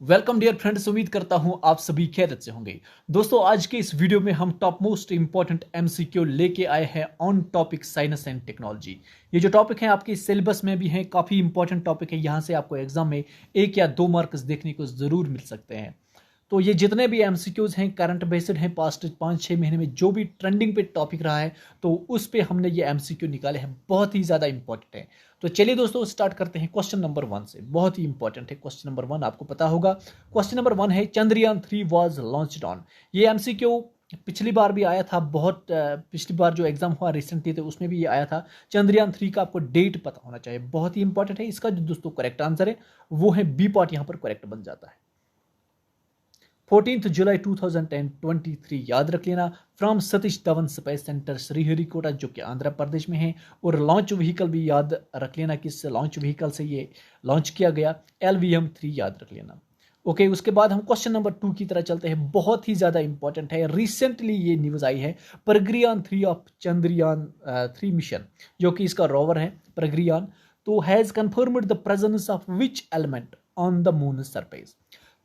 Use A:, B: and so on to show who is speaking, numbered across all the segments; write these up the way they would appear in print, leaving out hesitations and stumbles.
A: Welcome dear friends, उम्मीद करता हूं आप सभी खैरियत से होंगे। दोस्तों, आज के इस वीडियो में हम टॉप मोस्ट इंपॉर्टेंट एमसीक्यू लेके आए हैं on topic science and technology. ये जो टॉपिक है आपके सिलेबस में भी हैं, काफ़ी इंपॉर्टेंट टॉपिक है। यहाँ से आपको एग्जाम में 1 या 2 मार्क्स देखने को ज़रूर मिल सकते हैं। तो ये जितने भी एमसीक्यूज हैं करंट बेस्ड हैं, पास्ट 5-6 महीने में जो भी ट्रेंडिंग पे टॉपिक रहा है, तो उस पे हमने ये एमसीक्यू निकाले हैं, बहुत ही ज़्यादा इंपॉर्टेंट है। तो चलिए दोस्तों, स्टार्ट करते हैं क्वेश्चन नंबर 1 से। बहुत ही इंपॉर्टेंट है क्वेश्चन नंबर 1, आपको पता होगा। क्वेश्चन नंबर 1 है, चंद्रयान 3 वाज लॉन्च्ड ऑन। ये एमसीक्यू पिछली बार भी आया था, बहुत पिछली बार जो एग्जाम हुआ रिसेंटली थे उसमें भी ये आया था। चंद्रयान 3 का आपको डेट पता होना चाहिए, बहुत ही इंपॉर्टेंट है। इसका जो दोस्तों करेक्ट आंसर है वो है बी पार्ट, यहाँ पर करेक्ट बन जाता है। 14 जुलाई 2023 याद रख लेना। From Satish Dhawan space centre Sriharikota, जो कि आंध्र प्रदेश में है। और लॉन्च व्हीकल भी याद रख लेना, किस लॉन्च व्हीकल से ये लॉन्च किया गया, LVM-3 याद रख लेना। ओके, उसके बाद हम क्वेश्चन नंबर 2 की तरह चलते हैं। बहुत ही ज़्यादा इंपॉर्टेंट है, रिसेंटली ये न्यूज़ आई है। प्रगयान 3 ऑफ चंद्रयान 3 मिशन, जो कि इसका रोवर है प्रगयान, तो has confirmed the presence of which element on the moon surface.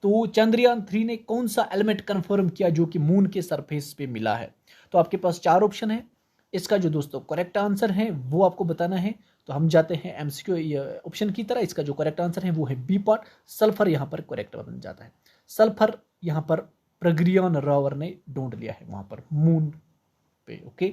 A: तो चंद्रयान 3 ने कौन सा एलिमेंट कंफर्म किया जो कि मून के सरफेस पे मिला है। तो आपके पास 4 ऑप्शन है। इसका जो दोस्तों करेक्ट आंसर है वो आपको बताना है। तो हम जाते हैं एमसीक्यू ऑप्शन की तरह। इसका जो करेक्ट आंसर है वो है बी पार्ट, सल्फर यहाँ पर करेक्ट बन जाता है। सल्फर यहाँ पर प्रगयान रोवर ने ढूंढ लिया है वहां पर मून पे। ओके,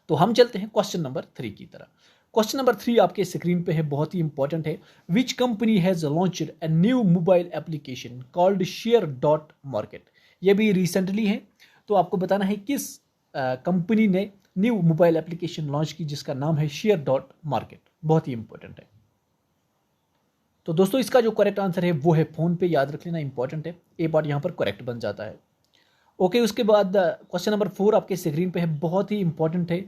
A: तो हम चलते हैं क्वेश्चन नंबर 3 की तरह। क्वेश्चन नंबर 3 आपके स्क्रीन पे है, बहुत ही इंपॉर्टेंट है। Which company has launched a new mobile application called share dot market. ये भी रिसेंटली है, तो आपको बताना है किस कंपनी ने न्यू मोबाइल एप्लीकेशन लॉन्च की जिसका नाम है शेयर डॉट मार्केट। बहुत ही इंपॉर्टेंट है। तो दोस्तों, इसका जो करेक्ट आंसर है वो है फोन पे, याद रख लेना, इंपॉर्टेंट है। ए पार्ट यहाँ पर करेक्ट बन जाता है। ओके, उसके बाद क्वेश्चन नंबर 4 आपके स्क्रीन पे है, बहुत ही इंपॉर्टेंट है।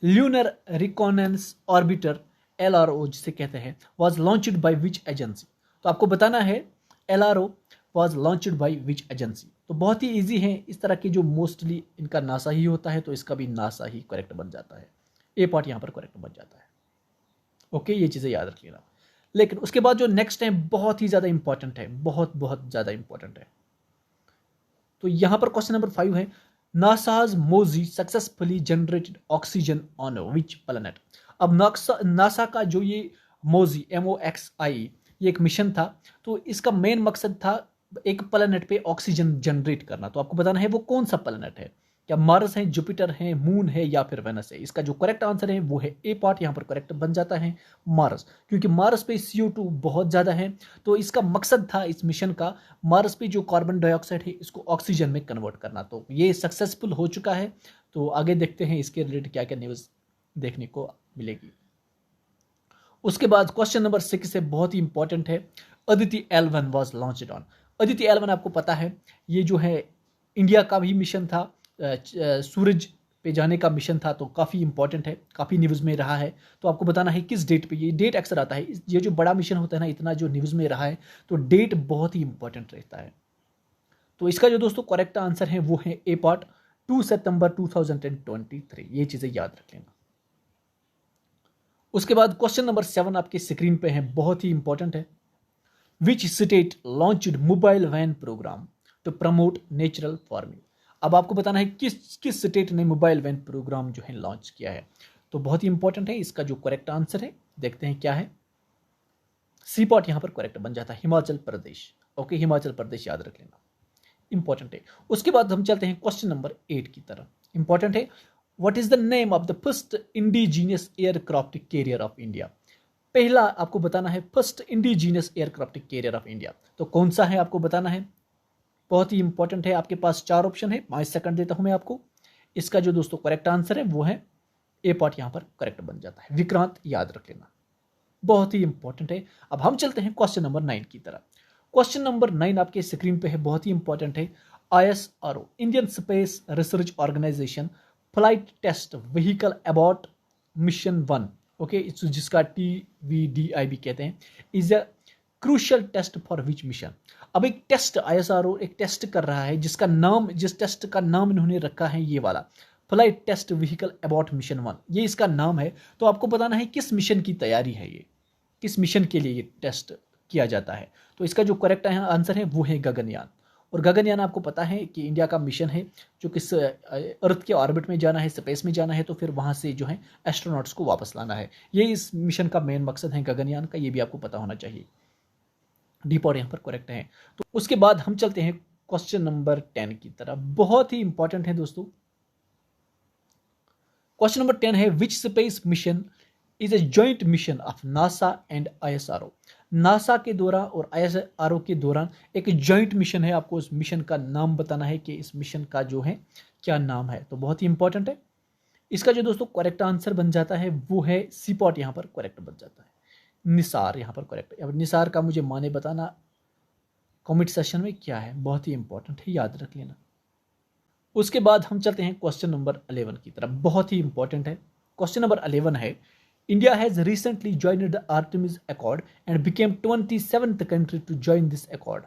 A: ल्यूनर रिकॉनेंस ऑर्बिटर LRO जिसे कहते हैं, was launched by which agency. तो आपको बताना है LRO was launched by which agency. तो बहुत ही इजी है, इस तरह के जो मोस्टली इनका नासा ही होता है, तो इसका भी नासा ही करेक्ट बन जाता है। ए पार्ट यहाँ पर करेक्ट बन जाता है। ओके, ये चीज़ें याद रख लेना। लेकिन उसके बाद जो नेक्स्ट है बहुत ही ज़्यादा इंपॉर्टेंट है, बहुत बहुत ज़्यादा इंपॉर्टेंट है। तो यहाँ पर क्वेश्चन नंबर 5 है, NASA's MOXIE successfully generated oxygen on which planet. अब नासा का जो ये मोजी MOXI ये एक मिशन था, तो इसका मेन मकसद था एक प्लैनेट पे ऑक्सीजन जनरेट करना। तो आपको बताना है वो कौन सा प्लैनेट है, क्या मार्स है, जुपिटर है, मून है या फिर वेनस है। इसका जो करेक्ट आंसर है वो है ए पार्ट, यहाँ पर करेक्ट बन जाता है मार्स, क्योंकि मार्स पे CO2 बहुत ज़्यादा है। तो इसका मकसद था इस मिशन का मार्स पे जो कार्बन डाइऑक्साइड है इसको ऑक्सीजन में कन्वर्ट करना। तो ये सक्सेसफुल हो चुका है। तो आगे देखते हैं इसके रिलेटेड क्या क्या न्यूज़ देखने को मिलेगी। उसके बाद क्वेश्चन नंबर 6 है, बहुत ही इंपॉर्टेंट है। Aditi L1 was launched on. Aditi L1 आपको पता है ये जो है इंडिया का भी मिशन था, सूरज पे जाने का मिशन था। तो काफ़ी इंपॉर्टेंट है, काफ़ी न्यूज़ में रहा है। तो आपको बताना है किस डेट पे, ये डेट अक्सर आता है, ये जो बड़ा मिशन होता है ना, इतना जो न्यूज़ में रहा है, तो डेट बहुत ही इंपॉर्टेंट रहता है। तो इसका जो दोस्तों करेक्ट आंसर है वो है ए पार्ट, 2 सितंबर 2023। ये चीज़ें याद रख लेना। उसके बाद क्वेश्चन नंबर 7 आपके स्क्रीन पे है, बहुत ही इंपॉर्टेंट है। Which state launched mobile van programme to promote natural farming. अब आपको बताना है किस किस स्टेट ने मोबाइल वैन प्रोग्राम जो है लॉन्च किया है। तो बहुत ही इंपॉर्टेंट है, इसका जो करेक्ट आंसर है देखते हैं क्या है। सी पार्ट यहाँ पर करेक्ट बन जाता है, हिमाचल प्रदेश। ओके, हिमाचल प्रदेश याद रख लेना, इंपॉर्टेंट है। उसके बाद हम चलते हैं क्वेश्चन नंबर 8 की तरफ, इंपॉर्टेंट है। What is the name of the first indigenous aircraft carrier of India. पहला आपको बताना है first indigenous aircraft carrier of India, तो कौन सा है आपको बताना है। बहुत ही इंपॉर्टेंट है, आपके पास 4 ऑप्शन है, 5 सेकंड देता हूं मैं आपको। इसका जो दोस्तों करेक्ट आंसर है वो है ए पार्ट, यहां पर करेक्ट बन जाता है विक्रांत, याद रख लेना, बहुत ही इंपॉर्टेंट है। अब हम चलते हैं क्वेश्चन नंबर 9 की तरफ। क्वेश्चन नंबर 9 आपके स्क्रीन पे है, बहुत ही इंपॉर्टेंट है। ISRO Indian space research organisation flight test vehicle abort mission 1, okay, जिसका TVDI भी कहते हैं, is a crucial test for which mission. अब एक टेस्ट ISRO एक टेस्ट कर रहा है जिसका नाम, जिस टेस्ट का नाम इन्होंने रखा है ये वाला, flight test vehicle abort mission 1, ये इसका नाम है। तो आपको बताना है किस मिशन की तैयारी है, ये किस मिशन के लिए ये टेस्ट किया जाता है। तो इसका जो करेक्ट आंसर है वो है गगनयान। और गगनयान आपको पता है कि इंडिया का मिशन है जो किस अर्थ के ऑर्बिट में जाना है, स्पेस में जाना है, तो फिर वहाँ से जो है एस्ट्रोनॉट्स को वापस लाना है। ये इस मिशन का मेन मकसद है गगनयान का, ये भी आपको पता होना चाहिए। डी पॉट यहाँ पर करेक्ट है। तो उसके बाद हम चलते हैं क्वेश्चन नंबर 10 की तरफ। बहुत ही इंपॉर्टेंट है दोस्तों। क्वेश्चन नंबर 10 है which space mission is a joint mission of NASA and ISRO. NASA के दौरान और आईएसआरओ के दौरान एक जॉइंट मिशन है, आपको उस मिशन का नाम बताना है कि इस मिशन का जो है क्या नाम है। तो बहुत ही इंपॉर्टेंट है। इसका जो दोस्तों करेक्ट आंसर बन जाता है वो है सीपॉट, यहाँ पर करेक्ट बन जाता है। निसार यहाँ पर करेक्ट है। अब निसार का मुझे माने बताना कमेंट सेशन में क्या है, बहुत ही इंपॉर्टेंट है, याद रख लेना। उसके बाद हम चलते हैं क्वेश्चन नंबर 11 की तरफ। बहुत ही इंपॉर्टेंट है। क्वेश्चन नंबर 11 है India has recently joined the Artemis accord and became 27th country to join this accord.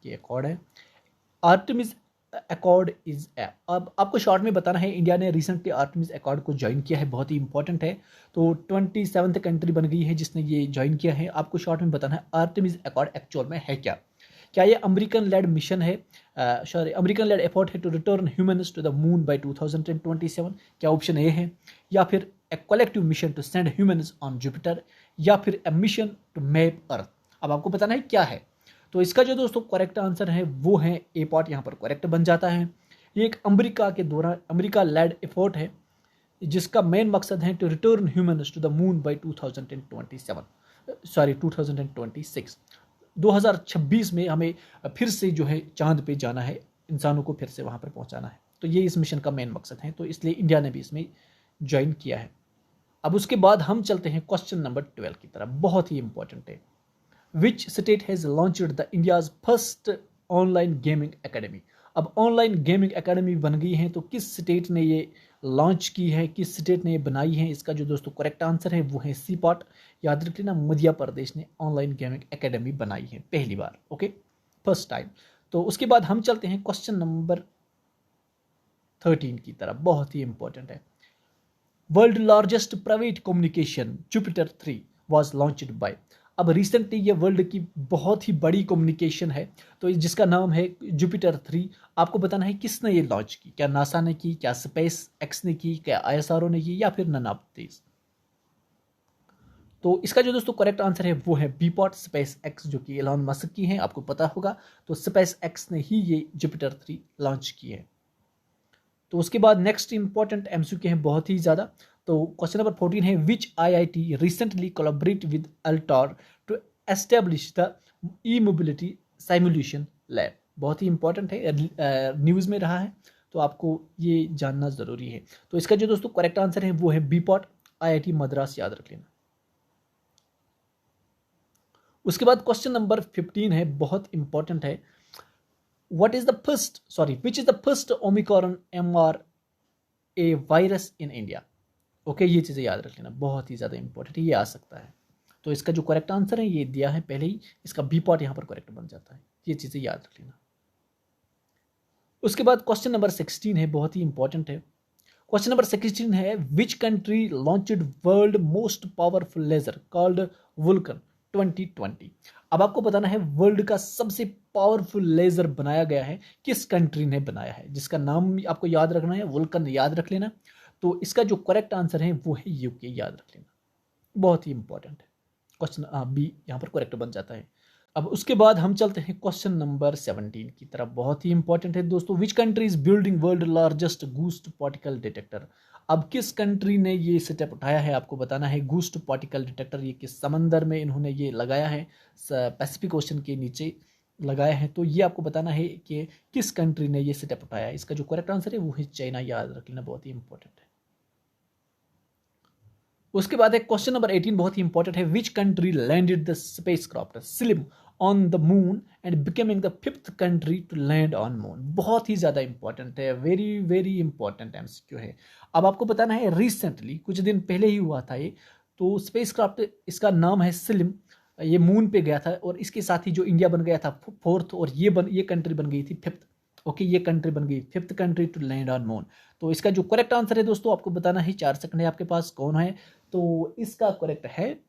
A: ये अकॉर्ड है आर्टेमिस अकॉर्ड इज अब आपको शॉर्ट में बताना है इंडिया ने रिसेंटली आर्टेमिस अकॉर्ड को ज्वाइन किया है, बहुत ही इंपॉर्टेंट है। तो 27th कंट्री बन गई है जिसने ये ज्वाइन किया है। आपको शॉर्ट में बताना है आर्टेमिस अकॉर्ड एक्चुअल में है क्या ये अमेरिकन लेड मिशन है, अमेरिकन लेड एफर्ट है to return humans to the moon by 2027? क्या ऑप्शन ए है, या फिर a collective mission to send humans on Jupiter, या फिर a mission to map earth? अब आपको बताना है क्या है। तो इसका जो दोस्तों करेक्ट आंसर है वो है ए पार्ट, यहाँ पर करेक्ट बन जाता है। ये एक अमेरिका के दौरान अमेरिका लेड एफर्ट है जिसका मेन मकसद है to return humans to the moon by 2026। 2026 में हमें फिर से जो है चांद पे जाना है, इंसानों को फिर से वहाँ पर पहुँचाना है। तो ये इस मिशन का मेन मकसद है, तो इसलिए इंडिया ने भी इसमें ज्वाइन किया है। अब उसके बाद हम चलते हैं क्वेश्चन नंबर 12 की तरफ। बहुत ही इंपॉर्टेंट है। Which state has launched the India's first online gaming academy? अब ऑनलाइन गेमिंग एकेडमी बन गई है, तो किस स्टेट ने ये लॉन्च की है, किस स्टेट ने ये बनाई है? इसका जो दोस्तों करेक्ट आंसर है वो है सी पार्ट। याद रख लेना, मध्य प्रदेश ने ऑनलाइन गेमिंग एकेडमी बनाई है पहली बार, ओके, फर्स्ट टाइम। तो उसके बाद हम चलते हैं क्वेश्चन नंबर 13 की तरफ। बहुत ही इंपॉर्टेंट है। World largest private communication Jupiter 3 was launched by. अब रिसेंटली ये वर्ल्ड की बहुत ही बड़ी कम्युनिकेशन है, तो जिसका नाम है जुपिटर 3। आपको बताना है किसने ये लॉन्च की, क्या नासा ने की, क्या स्पेस एक्स ने की, क्या आईएसआरओ ने की, या फिर नन ऑफ दीज? तो इसका जो दोस्तों करेक्ट आंसर है वो है बी पॉट, स्पेस एक्स, जो कि एलॉन मस्क की है, आपको पता होगा। तो स्पेस एक्स ने ही ये जुपिटर 3 लॉन्च की है। तो उसके बाद नेक्स्ट इंपॉर्टेंट एमसीक्यू है बहुत ही ज़्यादा। तो क्वेश्चन नंबर 14 है which IIT recently collaborate with Altair to establish the e mobility simulation lab? बहुत ही इंपॉर्टेंट है, न्यूज़ में रहा है, तो आपको ये जानना ज़रूरी है। तो इसका जो दोस्तों करेक्ट आंसर है वो है बी पॉट, आईआईटी मद्रास, याद रख लेना। उसके बाद क्वेश्चन नंबर 15 है, बहुत इंपॉर्टेंट है। Which is the first Omicron mRNA virus in India? Okay, ये चीज़ें याद रख लेना, बहुत ही ज़्यादा इंपॉर्टेंट है, ये आ सकता है। तो इसका जो करेक्ट आंसर है ये दिया है पहले ही, इसका बी पार्ट यहाँ पर करेक्ट बन जाता है, ये चीज़ें याद रख लेना। उसके बाद क्वेश्चन नंबर 16 है, बहुत ही इंपॉर्टेंट है। क्वेश्चन नंबर 16 है which country launched world most powerful laser called Vulcan 2020? अब आपको बताना है वर्ल्ड का सबसे पावरफुल लेजर बनाया गया है, किस कंट्री ने बनाया है, जिसका नाम आपको याद रखना है, वुल्कन, याद रख लेना। तो इसका जो करेक्ट आंसर है वो है यूके, याद रख लेना, बहुत ही इंपॉर्टेंट है। क्वेश्चन बी यहाँ पर करेक्ट बन जाता है। अब उसके बाद हम चलते हैं क्वेश्चन नंबर 17 की तरफ। बहुत ही इंपॉर्टेंट है दोस्तों। Which country is building world largest ghost particle detector? अब किस कंट्री ने ये स्टेप उठाया है, आपको बताना है। गूस्ट पार्टिकल डिटेक्टर ये किस समंदर में इन्होंने ये लगाया है, पैसिफिक ओशन के नीचे लगाया है। तो ये आपको बताना है कि किस कंट्री ने ये स्टेप उठाया है। इसका जो करेक्ट आंसर है वो है चाइना, याद रख लेना, बहुत ही इंपॉर्टेंट है। उसके बाद है क्वेश्चन नंबर 18, बहुत ही इंपॉर्टेंट है। Which country landed the spacecraft SLIM on the moon and becoming the 5th country to land on moon? बहुत ही ज़्यादा इंपॉर्टेंट है, वेरी वेरी इंपॉर्टेंट एमसीक्यू है। अब आपको बताना है रिसेंटली कुछ दिन पहले ही हुआ था ये। तो स्पेसक्राफ्ट, इसका नाम है स्लिम, ये मून पे गया था, और इसके साथ ही जो इंडिया बन गया था 4th, और ये कंट्री बन गई थी 5th। ओके, ये कंट्री बन गई 5th country to land on moon. तो इसका जो करेक्ट आंसर है दोस्तों आपको बताना है, 4 सेकंड है आपके पास, कौन है? तो इसका करेक्ट है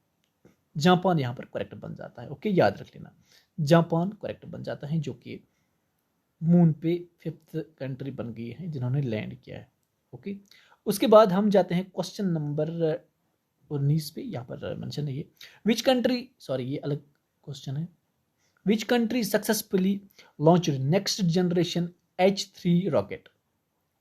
A: जापान यहाँ पर करेक्ट बन जाता है। ओके, याद रख लेना, जापान करेक्ट बन जाता है, जो कि मून पे 5th कंट्री बन गई है जिन्होंने लैंड किया है। ओके, उसके बाद हम जाते हैं क्वेश्चन नंबर 19 पे। यहाँ पर मेंशन है ये, विच कंट्री, सॉरी ये अलग क्वेश्चन है, which country successfully launched next generation H3 rocket.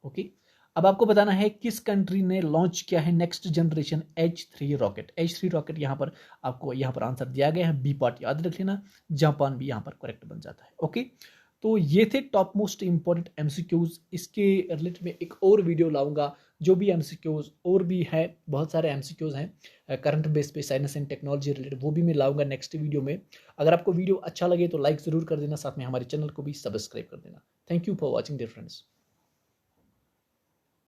A: Okay, अब आपको बताना है किस कंट्री ने लॉन्च किया है next generation H3 rocket. H3 rocket यहाँ पर आपको यहाँ पर आंसर दिया गया है, बी पार्ट याद रख लेना, जापान भी यहाँ पर करेक्ट बन जाता है। ओके, तो ये थे टॉप मोस्ट इंपॉर्टेंट एमसीक्यूज। इसके रिलेटेड में एक और वीडियो लाऊंगा, जो भी एमसीक्यूज और भी है, बहुत सारे एमसीक्यूज हैं करंट बेस पे साइंस एंड टेक्नोलॉजी रिलेटेड, वो भी मैं लाऊंगा नेक्स्ट वीडियो में। अगर आपको वीडियो अच्छा लगे तो लाइक ज़रूर कर देना, साथ में हमारे चैनल को भी सब्सक्राइब कर देना। Thank you for watching dear friends.